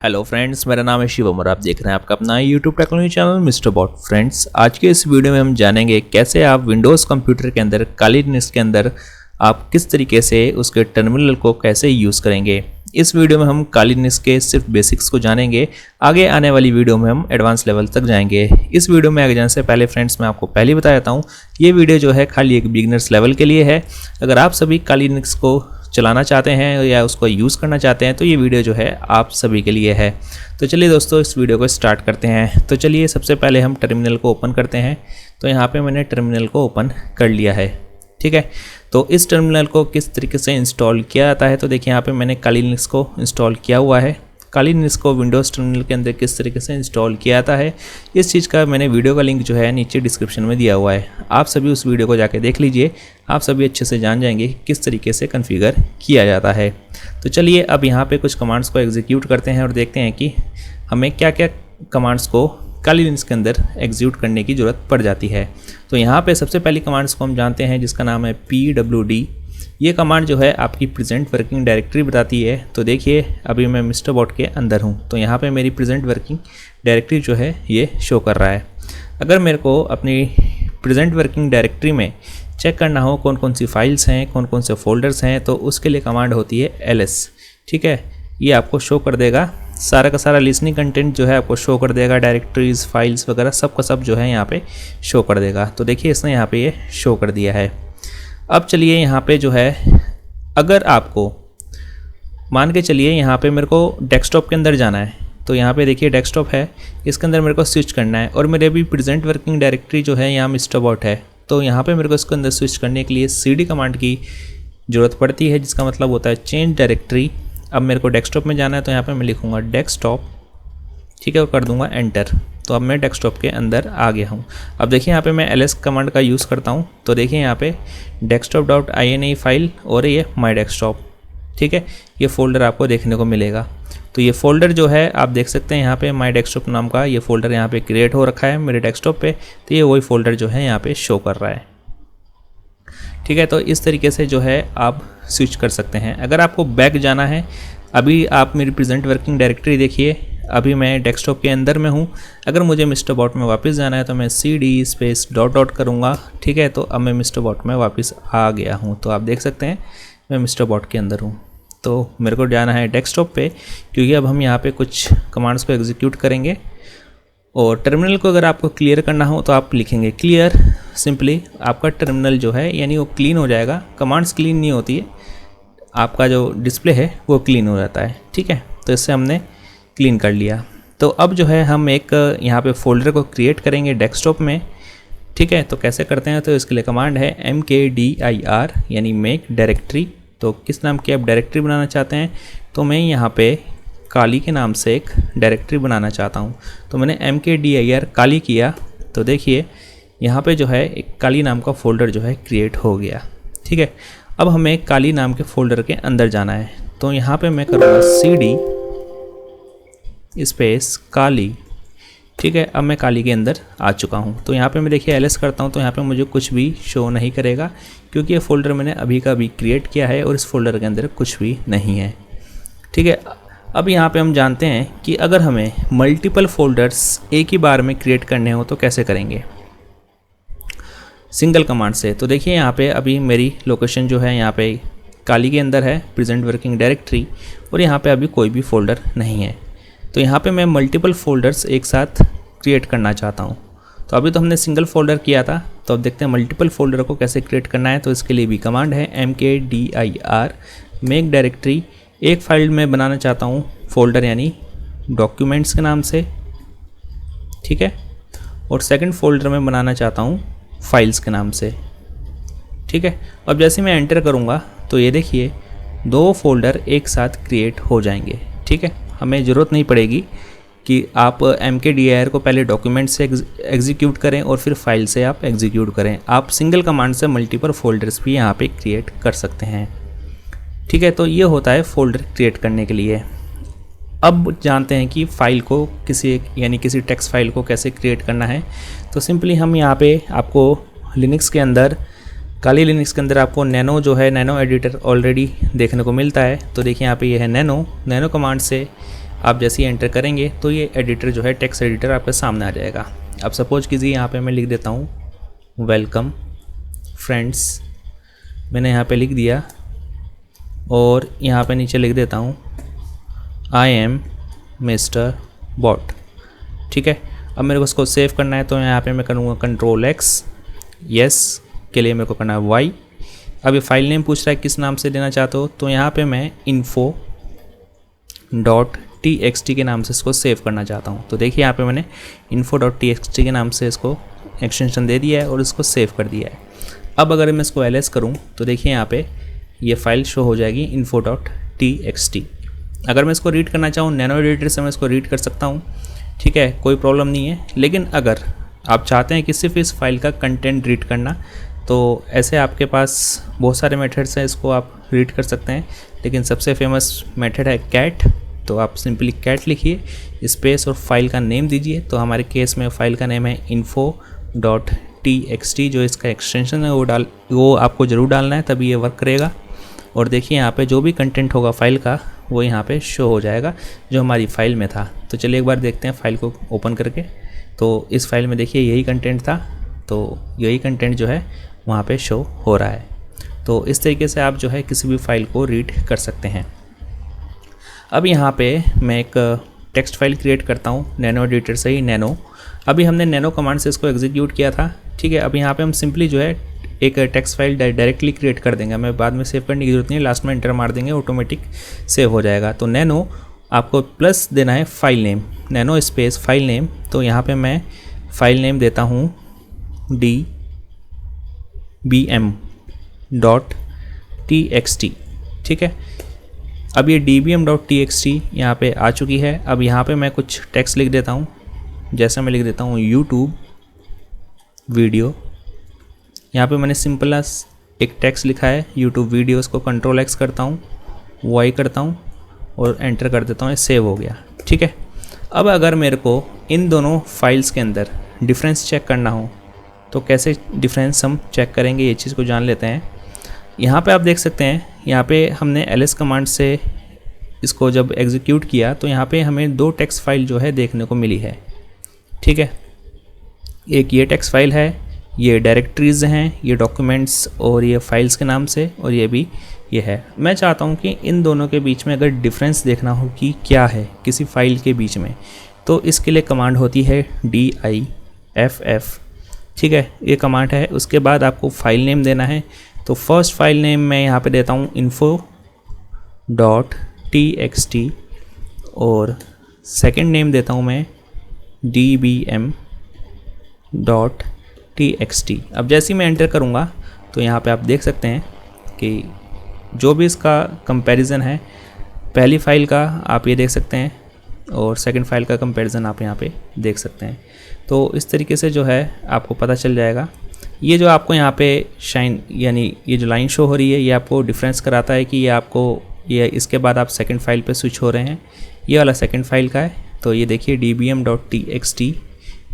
Hello friends, मेरा नाम है शिवम और आप देख रहे हैं आपका अपना YouTube technology channel mister Bot. Friends, आज के इस वीडियो में हम जानेंगे कैसे आप विंडोज़ कंप्यूटर के अंदर काली लिनक्स के अंदर आप किस तरीके से उसके टर्मिनल को कैसे यूज़ करेंगे। इस वीडियो में हम काली लिनक्स के सिर्फ बेसिक्स को जानेंगे। आगे आने वाली वीडियो में हम एडवांस लेवल तक जाएंगे। इस वीडियो में आगे जाने से पहले फ्रेंड्स मैं आपको पहले बता देता हूँ, ये वीडियो जो है खाली एक बिगिनर्स लेवल के लिए है। अगर आप सभी काली लिनक्स को चलाना चाहते हैं या उसको यूज़ करना चाहते हैं तो ये वीडियो जो है आप सभी के लिए है। तो चलिए दोस्तों, इस वीडियो को स्टार्ट करते हैं। तो चलिए सबसे पहले हम टर्मिनल को ओपन करते हैं। तो यहाँ पे मैंने टर्मिनल को ओपन कर लिया है, ठीक है। तो इस टर्मिनल को किस तरीके से इंस्टॉल किया जाता है, तो देखिए यहाँ पे मैंने काली लिनक्स को इंस्टॉल किया हुआ है। काली लिनक्स को विंडोज़ टर्मिनल के अंदर किस तरीके से इंस्टॉल किया जाता है, इस चीज़ का मैंने वीडियो का लिंक जो है नीचे डिस्क्रिप्शन में दिया हुआ है। आप सभी उस वीडियो को जाके देख लीजिए, आप सभी अच्छे से जान जाएंगे कि किस तरीके से कॉन्फ़िगर किया जाता है। तो चलिए अब यहाँ पे कुछ कमांड्स को एग्जीक्यूट करते हैं और देखते हैं कि हमें क्या क्या कमांड्स को काली लिनक्स के अंदर एग्जीक्यूट करने की ज़रूरत पड़ जाती है। तो यहाँ पे सबसे पहली कमांड्स को हम जानते हैं जिसका नाम है pwd। ये कमांड जो है आपकी प्रेजेंट वर्किंग डायरेक्टरी बताती है। तो देखिए अभी मैं मिस्टर बॉट के अंदर हूँ, तो यहाँ पे मेरी प्रेजेंट वर्किंग डायरेक्टरी जो है ये शो कर रहा है। अगर मेरे को अपनी प्रेजेंट वर्किंग डायरेक्टरी में चेक करना हो कौन कौन सी फाइल्स हैं, कौन कौन से फोल्डर्स हैं, तो उसके लिए कमांड होती है ls, ठीक है। ये आपको शो कर देगा सारा का सारा लिसनिंग कंटेंट जो है आपको शो कर देगा, डायरेक्टरीज फाइल्स वगैरह सब का सब जो है यहाँ पे शो कर देगा। तो देखिए इसने यहाँ पे ये शो कर दिया है। अब चलिए यहाँ पे जो है अगर आपको मान के चलिए यहाँ पे मेरे को डेस्कटॉप के अंदर जाना है, तो यहाँ पे देखिए डेस्कटॉप है, इसके अंदर मेरे को स्विच करना है और मेरे अभी प्रेजेंट वर्किंग डायरेक्टरी जो है यहाँ मिस्टर बॉट है। तो यहाँ पे मेरे को इसके अंदर स्विच करने के लिए cd कमांड की ज़रूरत पड़ती है, जिसका मतलब होता है चेंज डायरेक्टरी। अब मेरे को डेस्कटॉप में जाना है तो यहाँ पे मैं लिखूँगा डेस्कटॉप, ठीक है, और कर दूँगा एंटर। तो अब मैं डेस्कटॉप के अंदर आ गया हूँ। अब देखिए यहाँ पे मैं ls कमांड का यूज़ करता हूँ। तो देखिए यहाँ पे desktop.ini फाइल और ये माई डेस्कटॉप, ठीक है, ये फ़ोल्डर आपको देखने को मिलेगा। तो ये फ़ोल्डर जो है आप देख सकते हैं यहाँ पे माई डेस्कटॉप नाम का ये फ़ोल्डर यहाँ पे क्रिएट हो रखा है मेरे डेस्कटॉप पे। तो ये वही फ़ोल्डर जो है यहाँ पे शो कर रहा है, ठीक है। तो इस तरीके से जो है आप स्विच कर सकते हैं। अगर आपको बैक जाना है, अभी आप मेरी प्रेजेंट वर्किंग डायरेक्टरी देखिए, अभी मैं डेस्कटॉप के अंदर में हूँ। अगर मुझे मिस्टर बॉट में वापस जाना है तो मैं cd स्पेस डॉट डॉट करूँगा, ठीक है। तो अब मैं मिस्टर बॉट में वापस आ गया हूँ। तो आप देख सकते हैं मैं मिस्टर बॉट के अंदर हूँ। तो मेरे को जाना है डेस्कटॉप पे, क्योंकि अब हम यहाँ पे कुछ कमांड्स को एग्जीक्यूट करेंगे। और टर्मिनल को अगर आपको क्लियर करना हो तो आप लिखेंगे क्लियर, सिंपली आपका टर्मिनल जो है यानी वो क्लीन हो जाएगा। कमांड्स क्लीन नहीं होती है, आपका जो डिस्प्ले है वो क्लीन हो जाता है, ठीक है। तो इससे हमने क्लीन कर लिया। तो अब जो है हम एक यहाँ पे फोल्डर को क्रिएट करेंगे डेस्कटॉप में, ठीक है। तो कैसे करते हैं, तो इसके लिए कमांड है mkdir यानी मेक डायरेक्टरी। तो किस नाम की आप डायरेक्टरी बनाना चाहते हैं, तो मैं यहाँ पे काली के नाम से एक डायरेक्टरी बनाना चाहता हूँ। तो मैंने mkdir काली किया, तो देखिए यहाँ पे जो है एक काली नाम का फ़ोल्डर जो है क्रिएट हो गया, ठीक है। अब हमें काली नाम के फ़ोल्डर के अंदर जाना है। तो यहाँ पे मैं करूँगा cd स्पेस काली, ठीक है। अब मैं काली के अंदर आ चुका हूँ। तो यहाँ पे मैं देखिए ls करता हूँ तो यहाँ पे मुझे कुछ भी शो नहीं करेगा, क्योंकि ये फ़ोल्डर मैंने अभी का अभी क्रिएट किया है और इस फोल्डर के अंदर कुछ भी नहीं है, ठीक है। अब यहाँ पे हम जानते हैं कि अगर हमें मल्टीपल फोल्डर्स एक ही बार में क्रिएट करने हो तो कैसे करेंगे, सिंगल कमांड से। तो देखिए यहाँ पे अभी मेरी लोकेशन जो है यहाँ पे काली के अंदर है प्रेजेंट वर्किंग डायरेक्टरी, और यहाँ पे अभी कोई भी फोल्डर नहीं है। तो यहाँ पे मैं मल्टीपल फोल्डर्स एक साथ क्रिएट करना चाहता हूँ। तो अभी तो हमने सिंगल फोल्डर किया था, तो अब देखते हैं मल्टीपल फोल्डर को कैसे क्रिएट करना है। तो इसके लिए भी कमांड है mkdir मेक डायरेक्टरी। एक फाइल में बनाना चाहता हूँ फोल्डर यानी डॉक्यूमेंट्स के नाम से, ठीक है, और सेकंड फोल्डर में बनाना चाहता हूँ फाइल्स के नाम से, ठीक है। अब जैसे मैं एंटर करूँगा तो ये देखिए दो फोल्डर एक साथ क्रिएट हो जाएंगे, ठीक है। हमें ज़रूरत नहीं पड़ेगी कि आप mkdir को पहले डॉक्यूमेंट से एग्जीक्यूट करें और फिर फाइल से आप एग्जीक्यूट करें। आप सिंगल कमांड से मल्टीपल फोल्डर्स भी यहाँ पे क्रिएट कर सकते हैं, ठीक है। तो ये होता है फोल्डर क्रिएट करने के लिए। अब जानते हैं कि फ़ाइल को किसी टेक्स्ट फाइल को कैसे क्रिएट करना है। तो सिंपली हम यहाँ पे आपको लिनक्स के अंदर काली लिनक्स के अंदर आपको नैनो जो है नैनो एडिटर ऑलरेडी देखने को मिलता है। तो देखिए यहाँ पे ये है नैनो कमांड से आप जैसे ही एंटर करेंगे तो ये एडिटर जो है टेक्स्ट एडिटर आपके सामने आ जाएगा। अब सपोज कीजिए यहाँ पे मैं लिख देता हूँ वेलकम फ्रेंड्स, मैंने यहाँ पे लिख दिया और यहाँ पे नीचे लिख देता हूँ आई एम मिस्टर बॉट। ठीक है, अब मेरे को उसको सेव करना है तो यहाँ पे मैं करूँगा Ctrl+X, यस के लिए मेरे को करना है Y। अब ये फाइल नेम पूछ रहा है किस नाम से देना चाहते हो, तो यहाँ पे मैं info.txt के नाम से इसको सेव करना चाहता हूँ। तो देखिए यहाँ पे मैंने info.txt के नाम से इसको एक्सटेंशन दे दिया है और इसको सेव कर दिया है। अब अगर मैं इसको ls करूँ तो देखिए यहाँ पे ये फाइल शो हो जाएगी info.txt। अगर मैं इसको रीड करना चाहूँ नैनो एडिटर से मैं इसको रीड कर सकता हूँ, ठीक है, कोई प्रॉब्लम नहीं है। लेकिन अगर आप चाहते हैं कि सिर्फ इस फाइल का कंटेंट रीड करना, तो ऐसे आपके पास बहुत सारे मेथड्स हैं, इसको आप रीड कर सकते हैं। लेकिन सबसे फेमस मेथड है कैट। तो आप सिंपली कैट लिखिए स्पेस और फाइल का नेम दीजिए। तो हमारे केस में फाइल का नेम है info.txt, जो इसका एक्सटेंशन है वो आपको ज़रूर डालना है, तभी ये वर्क करेगा। और देखिए यहाँ पे जो भी कंटेंट होगा फाइल का वो यहाँ पे शो हो जाएगा जो हमारी फ़ाइल में था। तो चलिए एक बार देखते हैं फाइल को ओपन करके। तो इस फाइल में देखिए यही कंटेंट था, तो यही कंटेंट जो है वहाँ पे शो हो रहा है। तो इस तरीके से आप जो है किसी भी फाइल को रीड कर सकते हैं। अब यहाँ पे मैं एक टेक्स्ट फाइल क्रिएट करता हूँ नैनो एडिटर से ही, नैनो। अभी हमने नैनो कमांड से इसको एग्जीक्यूट किया था, ठीक है। अब यहाँ पे हम सिंपली जो है एक टेक्स्ट फाइल डायरेक्टली क्रिएट कर देंगे, हमें बाद में सेव करने की जरूरत नहीं है, लास्ट में एंटर मार देंगे ऑटोमेटिक सेव हो जाएगा। तो नैनो आपको प्लस देना है file name, nano space file name. तो यहाँ पे मैं फाइल नेम देता हूँ dbm.txt, ठीक है। अब ये dbm.txt यहाँ पे आ चुकी है। अब यहाँ पे मैं कुछ टेक्स्ट लिख देता हूँ, जैसे मैं लिख देता हूँ यूट्यूब वीडियो। यहाँ पे मैंने सिंपल एक टेक्स्ट लिखा है यूट्यूब वीडियो, उसको Ctrl+X करता हूँ, Y करता हूँ और एंटर कर देता हूँ, सेव हो गया, ठीक है। अब अगर मेरे को इन दोनों फाइल्स के अंदर डिफरेंस चेक करना हो तो कैसे डिफरेंस हम चेक करेंगे, ये चीज़ को जान लेते हैं। यहाँ पे आप देख सकते हैं, यहाँ पे हमने ls कमांड से इसको जब एग्जीक्यूट किया तो यहाँ पे हमें दो टेक्स्ट फाइल जो है देखने को मिली है, ठीक है। एक ये टेक्स्ट फाइल है, ये डायरेक्टरीज़ हैं, ये डॉक्यूमेंट्स और ये फाइल्स के नाम से, और ये भी ये है। मैं चाहता हूँ कि इन दोनों के बीच में अगर डिफरेंस देखना हो कि क्या है किसी फाइल के बीच में, तो इसके लिए कमांड होती है diff, ठीक है, ये कमांड है। उसके बाद आपको फाइल नेम देना है। तो फर्स्ट फाइल नेम मैं यहाँ पे देता हूँ info.txt और सेकंड नेम देता हूँ मैं dbm.txt। अब जैसे ही मैं एंटर करूँगा तो यहाँ पे आप देख सकते हैं कि जो भी इसका कंपैरिजन है, पहली फ़ाइल का आप ये देख सकते हैं और सेकंड फाइल का कंपैरिजन आप यहाँ पे देख सकते हैं। तो इस तरीके से जो है आपको पता चल जाएगा। ये जो आपको यहाँ पे शाइन यानी ये जो लाइन शो हो रही है, ये आपको डिफरेंस कराता है कि ये आपको ये इसके बाद आप सेकंड फाइल पे स्विच हो रहे हैं। ये वाला सेकंड फाइल का है। तो ये देखिए dbm.txt,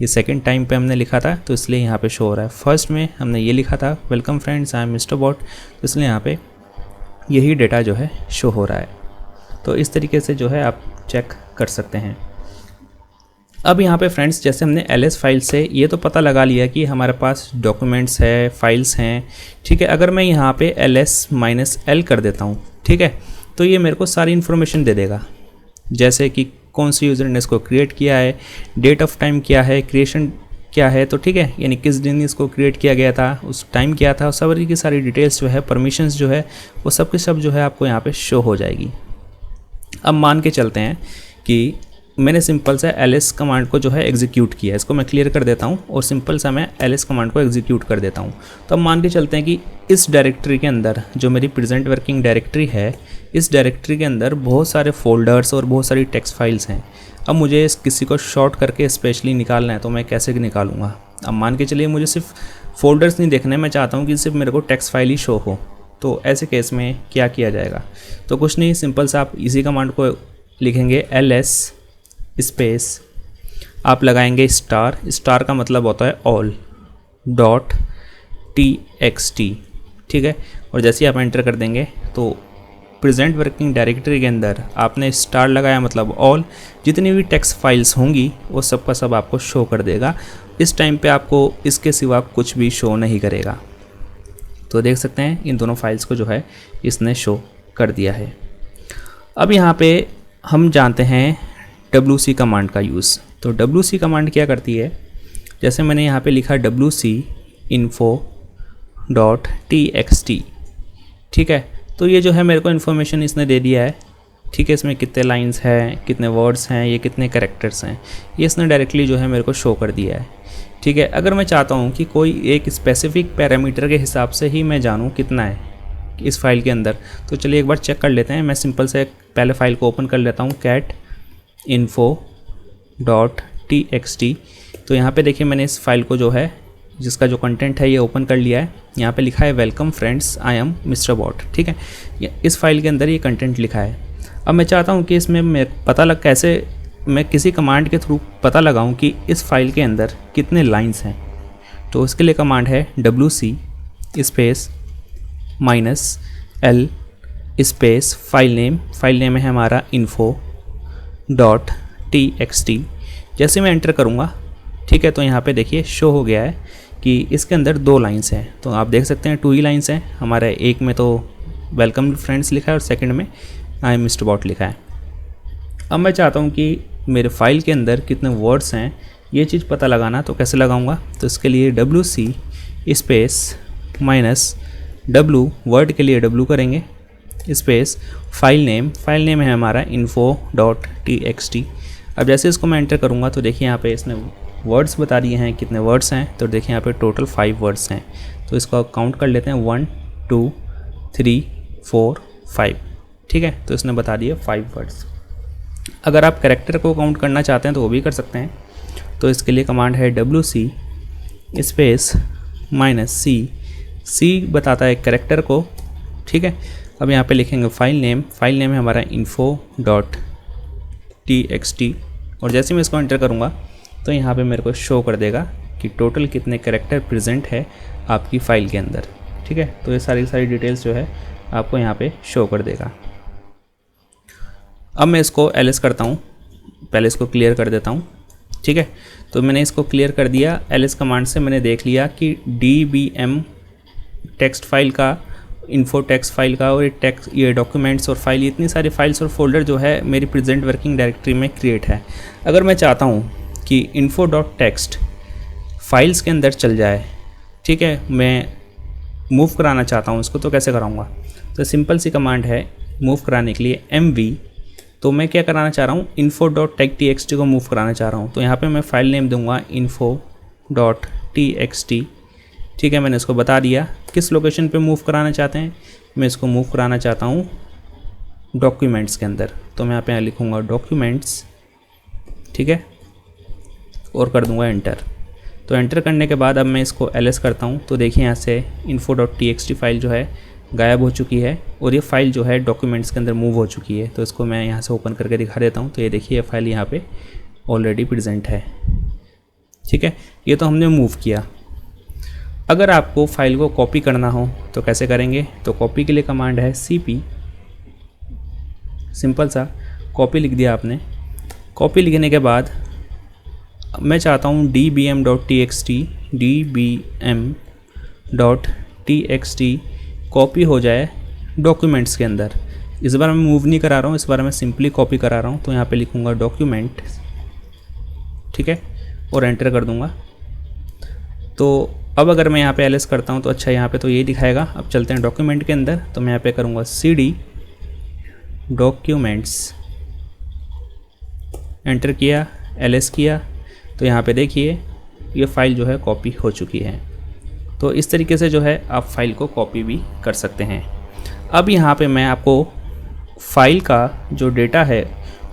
ये सेकंड टाइम पे हमने लिखा था तो इसलिए यहाँ पे शो हो रहा है। फर्स्ट में हमने ये लिखा था welcome friends I am mister Bot, तो इसलिए यहाँ पे यही डेटा जो है शो हो रहा है। तो इस तरीके से जो है आप चेक कर सकते हैं। अब यहाँ पे फ्रेंड्स जैसे हमने ls फाइल से ये तो पता लगा लिया कि हमारे पास डॉक्यूमेंट्स है, फाइल्स हैं, ठीक है। अगर मैं यहाँ पे ls-l कर देता हूँ, ठीक है, तो ये मेरे को सारी इन्फॉर्मेशन दे देगा, जैसे कि कौन सी यूज़र ने इसको क्रिएट किया है, डेट ऑफ टाइम क्या है, क्रिएशन क्या है, तो ठीक है, यानी किस दिन इसको क्रिएट किया गया था, उस टाइम क्या था, सब की सारी डिटेल्स जो है, परमिशंस जो है, वो सब के सब जो है आपको यहाँ पे शो हो जाएगी। अब मान के चलते हैं कि मैंने सिंपल सा ls कमांड को जो है एग्जीक्यूट किया, इसको मैं क्लियर कर देता हूँ और सिंपल सा मैं ls कमांड को एग्जीक्यूट कर देता हूँ। तो अब मान के चलते हैं कि इस डायरेक्टरी के अंदर जो मेरी प्रेजेंट वर्किंग डायरेक्टरी है, इस डायरेक्टरी के अंदर बहुत सारे फोल्डर्स और बहुत सारी टेक्स्ट फाइल्स हैं। अब मुझे इस किसी को शॉर्ट करके स्पेशली निकालना है, तो मैं कैसे निकालूंगा। अब मान के चलिए मुझे सिर्फ फोल्डर्स नहीं देखने, मैं चाहता हूँ कि सिर्फ मेरे को टेक्स्ट फाइल ही शो हो। तो ऐसे केस में क्या किया जाएगा, तो कुछ नहीं, सिंपल सा आप इसी कमांड को लिखेंगे ls स्पेस, आप लगाएंगे स्टार, स्टार का मतलब होता है ऑल .txt, ठीक है। और जैसे ही आप एंटर कर देंगे तो प्रेजेंट वर्किंग डायरेक्टरी के अंदर आपने स्टार लगाया मतलब ऑल, जितनी भी टेक्स्ट फाइल्स होंगी वो सब का सब आपको शो कर देगा। इस टाइम पे आपको इसके सिवा कुछ भी शो नहीं करेगा। तो देख सकते हैं इन दोनों फाइल्स को जो है इसने शो कर दिया है। अब यहाँ पे हम जानते हैं WC कमांड का यूज़। तो WC कमांड क्या करती है, जैसे मैंने यहाँ पे लिखा WC info.txt, ठीक है। तो ये जो है मेरे को इन्फॉर्मेशन इसने दे दिया है, ठीक है। इसमें कितने लाइंस हैं, कितने वर्ड्स हैं, ये कितने कैरेक्टर्स हैं, ये इसने डायरेक्टली जो है मेरे को शो कर दिया है, ठीक है। अगर मैं चाहता हूँ कि कोई एक स्पेसिफिक पैरामीटर के हिसाब से ही मैं जानूँ कितना है इस फाइल के अंदर, तो चलिए एक बार चेक कर लेते हैं। मैं सिंपल से पहले फाइल को ओपन कर लेता हूँ, cat info.txt। तो यहाँ पे देखिए मैंने इस फाइल को जो है जिसका जो कंटेंट है ये ओपन कर लिया है। यहाँ पे लिखा है welcome friends I am mister Bot, ठीक है। इस फाइल के अंदर ये कंटेंट लिखा है। अब मैं चाहता हूँ कि इसमें मैं कैसे मैं किसी कमांड के थ्रू पता लगाऊं कि इस फाइल के अंदर कितने लाइंस हैं। तो उसके लिए कमांड है WC space -l space file name है हमारा info.txt। जैसे मैं एंटर करूँगा, ठीक है, तो यहाँ पे देखिए शो हो गया है कि इसके अंदर 2 लाइंस हैं। तो आप देख सकते हैं 2 ही लाइंस हैं हमारे, एक में तो वेलकम फ्रेंड्स लिखा है और सेकंड में आई एम मिस्टर बॉट लिखा है। अब मैं चाहता हूँ कि मेरे फाइल के अंदर कितने वर्ड्स हैं ये चीज़ पता लगाना, तो कैसे लगाऊंगा, तो इसके लिए WC स्पेस -w, वर्ड के लिए W करेंगे, स्पेस फाइल नेम है हमारा info.txt। अब जैसे इसको मैं एंटर करूँगा तो देखिए यहाँ पे इसने वर्ड्स बता दिए हैं कितने वर्ड्स हैं। तो देखिए यहाँ पे टोटल 5 वर्ड्स हैं। तो इसको काउंट कर लेते हैं 1 2 3 4 5, ठीक है। तो इसने बता दिए 5 वर्ड्स। अगर आप कैरेक्टर को काउंट करना चाहते हैं तो वो भी कर सकते हैं। तो इसके लिए कमांड है WC स्पेस -c बताता है कैरेक्टर को, ठीक है। अब यहाँ पे लिखेंगे फाइल नेम है हमारा info.txt और जैसे मैं इसको एंटर करूँगा तो यहाँ पे मेरे को शो कर देगा कि टोटल कितने कैरेक्टर प्रेजेंट है आपकी फ़ाइल के अंदर, ठीक है। तो ये सारी डिटेल्स जो है आपको यहाँ पे शो कर देगा। अब मैं इसको ls करता हूँ, पहले इसको क्लियर कर देता हूँ, ठीक है। तो मैंने इसको क्लियर कर दिया। ls कमांड से मैंने देख लिया कि dbm टेक्स्ट फाइल का, इन्फो टेक्स्ट फाइल का और ये डॉक्यूमेंट्स और फाइल, इतनी सारी फाइल्स और फोल्डर जो है मेरी प्रेजेंट वर्किंग डायरेक्टरी में क्रिएट है। अगर मैं चाहता हूँ कि info.txt फाइल्स के अंदर चल जाए, ठीक है, मैं मूव कराना चाहता हूँ इसको, तो कैसे कराऊँगा, तो सिंपल सी कमांड है मूव कराने के लिए mv। तो मैं क्या कराना चाह रहा हूँ, info.txt को मूव कराना चाह रहा हूँ। तो यहाँ पे मैं फाइल नेम दूंगा info.txt, ठीक है। मैंने इसको बता दिया किस लोकेशन पे मूव कराना चाहते हैं। मैं इसको मूव कराना चाहता हूँ डॉक्यूमेंट्स के अंदर। तो मैं यहाँ पे लिखूँगा डॉक्यूमेंट्स, ठीक है, और कर दूँगा एंटर। तो एंटर करने के बाद अब मैं इसको ls करता हूँ। तो देखिए यहाँ से info.txt फाइल जो है गायब हो चुकी है और ये फाइल जो है डॉक्यूमेंट्स के अंदर मूव हो चुकी है। तो इसको मैं यहाँ से ओपन करके दिखा देता हूँ। तो ये देखिए ये फाइल यहाँ पे ऑलरेडी प्रेजेंट है, ठीक है। ये तो हमने मूव किया। अगर आपको फाइल को कॉपी करना हो तो कैसे करेंगे, तो कॉपी के लिए कमांड है cp, सिंपल सा कॉपी लिख दिया आपने। कॉपी लिखने के बाद मैं चाहता हूँ dbm.txt कॉपी हो जाए डॉक्यूमेंट्स के अंदर। इस बार मैं मूव नहीं करा रहा हूँ, इस बार मैं सिंपली कॉपी करा रहा हूँ। तो यहाँ पे लिखूँगा डॉक्यूमेंट, ठीक है, और एंटर कर दूँगा। तो अब अगर मैं यहाँ पे ls करता हूँ तो अच्छा यहाँ पे तो यही दिखाएगा। अब चलते हैं डॉक्यूमेंट के अंदर। तो मैं यहाँ पे करूँगा cd डॉक्यूमेंट्स, एंटर किया, ls किया। तो यहाँ पे देखिए ये फ़ाइल जो है कॉपी हो चुकी है। तो इस तरीके से जो है आप फाइल को कॉपी भी कर सकते हैं। अब यहाँ पे मैं आपको फाइल का जो डेटा है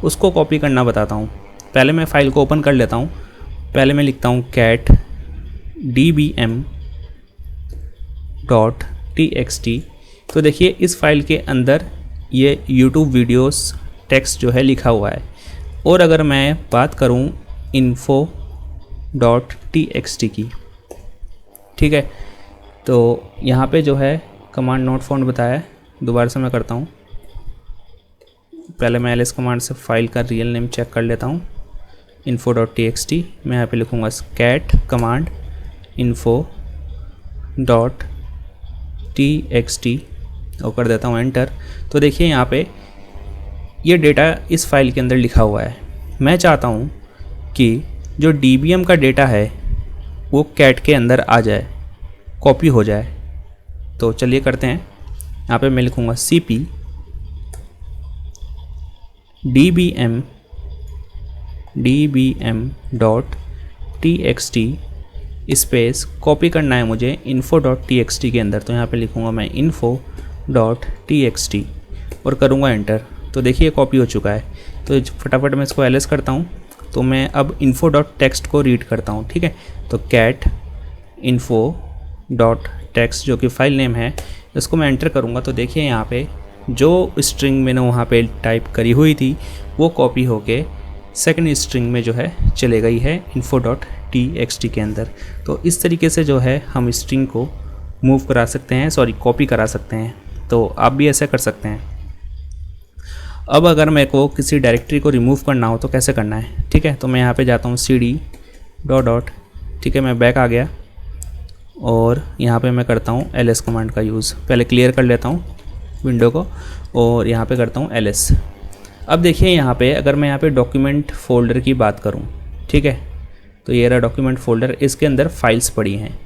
उसको कॉपी करना बताता हूँ। पहले मैं फ़ाइल को ओपन कर लेता हूँ। पहले मैं लिखता हूँ cat dbm.txt। तो देखिए इस फाइल के अंदर ये YouTube वीडियोस टेक्स्ट जो है लिखा हुआ है। और अगर मैं बात करूँ info.txt की, ठीक है, तो यहाँ पे जो है कमांड नॉट फाउंड बताया है। दोबारा से मैं करता हूँ पहले मैं ls कमांड से फाइल का रियल नेम चेक कर लेता हूँ, info.txt। मैं यहाँ पे लिखूँगा cat कमांड info.txt और कर देता हूँ एंटर। तो देखिए यहाँ पे ये डेटा इस फाइल के अंदर लिखा हुआ है। मैं चाहता हूँ कि जो dbm का डेटा है वो कैट के अंदर आ जाए, कॉपी हो जाए। तो चलिए करते हैं। यहाँ पे मैं लिखूँगा cp dbm.txt स्पेस कॉपी करना है मुझे info.txt के अंदर। तो यहाँ पे लिखूँगा मैं info.txt और करूँगा एंटर। तो देखिए कॉपी हो चुका है। तो फटाफट मैं इसको ls करता हूँ। तो मैं अब info.text को रीड करता हूँ, ठीक है। तो cat info.text जो कि फाइल नेम है, इसको मैं एंटर करूँगा। तो देखिए यहाँ पे जो स्ट्रिंग मैंने वहाँ पे टाइप करी हुई थी वो कॉपी होके सेकंड स्ट्रिंग में जो है चले गई है info.txt के अंदर। तो इस तरीके से जो है हम स्ट्रिंग को मूव करा सकते हैं, सॉरी कॉपी करा सकते हैं। तो आप भी ऐसा कर सकते हैं। अब अगर मेरे को किसी डायरेक्टरी को रिमूव करना हो तो कैसे करना है, ठीक है। तो मैं यहाँ पे जाता हूँ cd डॉट, ठीक है। मैं बैक आ गया और यहाँ पे मैं करता हूँ ls कमांड का यूज़। पहले क्लियर कर लेता हूँ विंडो को और यहाँ पे करता हूँ ls। अब देखिए यहाँ पे अगर मैं यहाँ पे डॉक्यूमेंट फ़ोल्डर की बात करूँ, ठीक है। तो ये रहा डॉक्यूमेंट फ़ोल्डर, इसके अंदर फाइल्स पड़ी हैं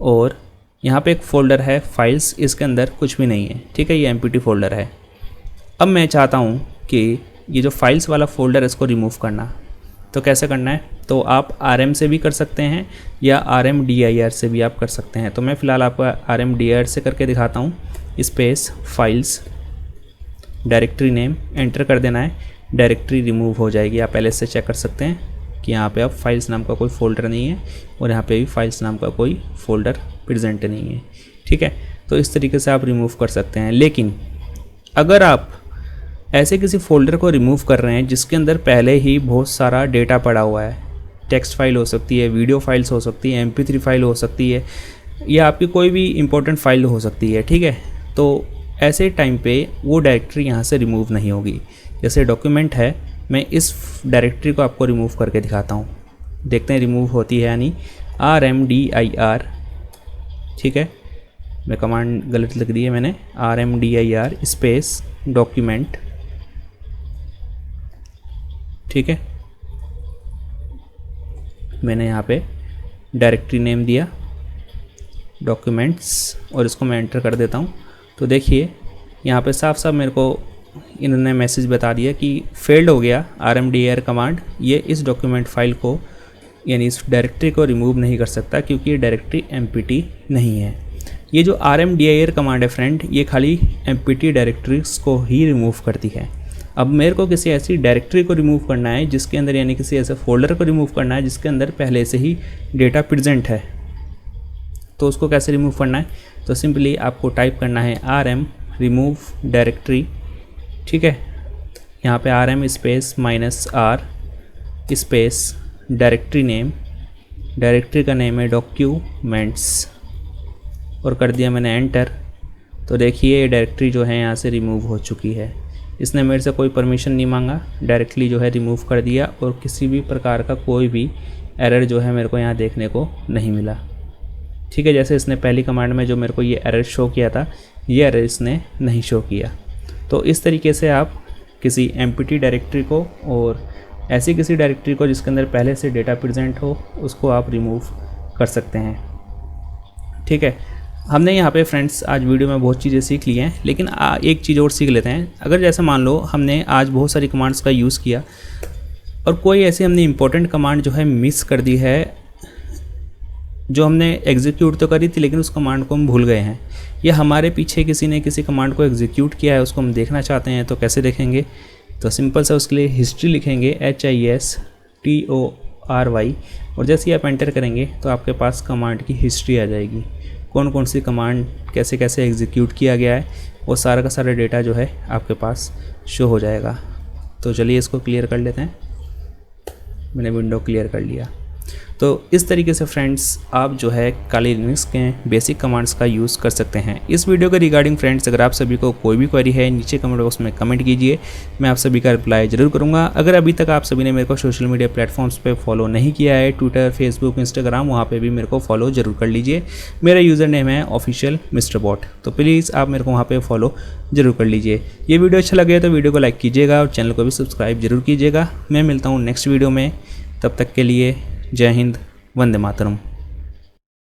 और यहाँ पे एक फ़ोल्डर है फाइल्स, इसके अंदर कुछ भी नहीं है, ठीक है। ये empty फ़ोल्डर है। अब मैं चाहता हूँ कि ये जो फाइल्स वाला फ़ोल्डर है इसको रिमूव करना। तो कैसे करना है, तो आप rm से भी कर सकते हैं या rmdir से भी आप कर सकते हैं। तो मैं फ़िलहाल आपको rmdir से करके दिखाता हूँ। Space files directory name enter कर देना है, डायरेक्टरी रिमूव हो जाएगी। आप पहले से चेक कर सकते हैं कि यहाँ पे अब फाइल्स नाम का कोई फ़ोल्डर नहीं है और यहाँ पे भी फाइल्स नाम का कोई फ़ोल्डर प्रेजेंट नहीं है, ठीक है। तो इस तरीके से आप रिमूव कर सकते हैं। लेकिन अगर आप ऐसे किसी फ़ोल्डर को रिमूव कर रहे हैं जिसके अंदर पहले ही बहुत सारा डेटा पड़ा हुआ है, टेक्स्ट फाइल हो सकती है, वीडियो फाइल्स हो सकती है, MP3 फाइल हो सकती है, या आपकी कोई भी इम्पोर्टेंट फाइल हो सकती है, ठीक है। तो ऐसे टाइम पे वो डायरेक्टरी यहाँ से रिमूव नहीं होगी। जैसे डॉक्यूमेंट है, मैं इस डायरेक्टरी को आपको रिमूव करके दिखाता हूँ, देखते हैं रिमूव होती है यानी rmdir, ठीक है। मैं कमांड गलत लिख दी है मैंने, rmdir स्पेस डॉक्यूमेंट, ठीक है। मैंने यहाँ पे डायरेक्टरी नेम दिया डॉक्यूमेंट्स और इसको मैं एंटर कर देता हूँ। तो देखिए यहाँ पे साफ साफ मेरे को इन्होंने मैसेज बता दिया कि फेल्ड हो गया rmdir कमांड, ये इस डॉक्यूमेंट फाइल को यानी इस डायरेक्टरी को रिमूव नहीं कर सकता क्योंकि ये डायरेक्टरी empty नहीं है। ये जो rmdir कमांड है फ्रेंड, ये खाली empty डायरेक्टरीज को ही रिमूव करती है। अब मेरे को किसी ऐसी डायरेक्टरी को रिमूव करना है जिसके अंदर, यानी किसी ऐसे फोल्डर को रिमूव करना है जिसके अंदर पहले से ही डेटा प्रेजेंट है। तो उसको कैसे रिमूव करना है, तो सिंपली आपको टाइप करना है rm रिमूव डायरेक्टरी, ठीक है। यहाँ पे rm space -r space directory name, directory का नेम है डॉक्यूमेंट्स और कर दिया मैंने एंटर। तो देखिए ये डायरेक्टरी जो है यहाँ से रिमूव हो चुकी है। इसने मेरे से कोई परमिशन नहीं मांगा, डायरेक्टली जो है रिमूव कर दिया और किसी भी प्रकार का कोई भी एरर जो है मेरे को यहाँ देखने को नहीं मिला, ठीक है। जैसे इसने पहली कमांड में जो मेरे को ये एरर शो किया था, ये एरर इसने नहीं शो किया। तो इस तरीके से आप किसी empty डायरेक्टरी को और ऐसी किसी डायरेक्टरी को जिसके अंदर पहले से डेटा प्रेजेंट हो उसको आप रिमूव कर सकते हैं, ठीक है। हमने यहाँ पे फ्रेंड्स आज वीडियो में बहुत चीज़ें सीख ली हैं, लेकिन एक चीज़ और सीख लेते हैं। अगर जैसे मान लो हमने आज बहुत सारी कमांड्स का यूज़ किया और कोई ऐसी हमने इंपॉर्टेंट कमांड जो है मिस कर दी है, जो हमने एग्जीक्यूट तो करी थी लेकिन उस कमांड को हम भूल गए हैं, या हमारे पीछे किसी ने किसी कमांड को एग्जीक्यूट किया है उसको हम देखना चाहते हैं, तो कैसे देखेंगे, तो सिंपल सा उसके लिए हिस्ट्री लिखेंगे HISTORY और जैसे ही आप एंटर करेंगे तो आपके पास कमांड की हिस्ट्री आ जाएगी। कौन कौन सी कमांड कैसे कैसे एग्जीक्यूट किया गया है वो सारा का सारा डेटा जो है आपके पास शो हो जाएगा। तो चलिए इसको क्लियर कर लेते हैं। मैंने विंडो क्लियर कर लिया। तो इस तरीके से फ्रेंड्स आप जो है काली लिनक्स के बेसिक कमांड्स का यूज़ कर सकते हैं। इस वीडियो के रिगार्डिंग फ्रेंड्स अगर आप सभी को कोई भी क्वेरी है नीचे कमेंट बॉक्स में कमेंट कीजिए, मैं आप सभी का रिप्लाई जरूर करूंगा। अगर अभी तक आप सभी ने मेरे को सोशल मीडिया प्लेटफॉर्म्स पे फॉलो नहीं किया है, ट्विटर, फेसबुक, इंस्टाग्राम, वहाँ पे भी मेरे को फॉलो जरूर कर लीजिए। मेरा यूज़र नेम है ऑफिशियल मिस्टर बॉट, तो प्लीज़ आप मेरे को वहाँ पे फॉलो जरूर कर लीजिए। ये वीडियो अच्छा लगे तो वीडियो को लाइक कीजिएगा और चैनल को भी सब्सक्राइब जरूर कीजिएगा। मैं मिलता हूँ नेक्स्ट वीडियो में, तब तक के लिए जय हिंद, वंदे मातरम।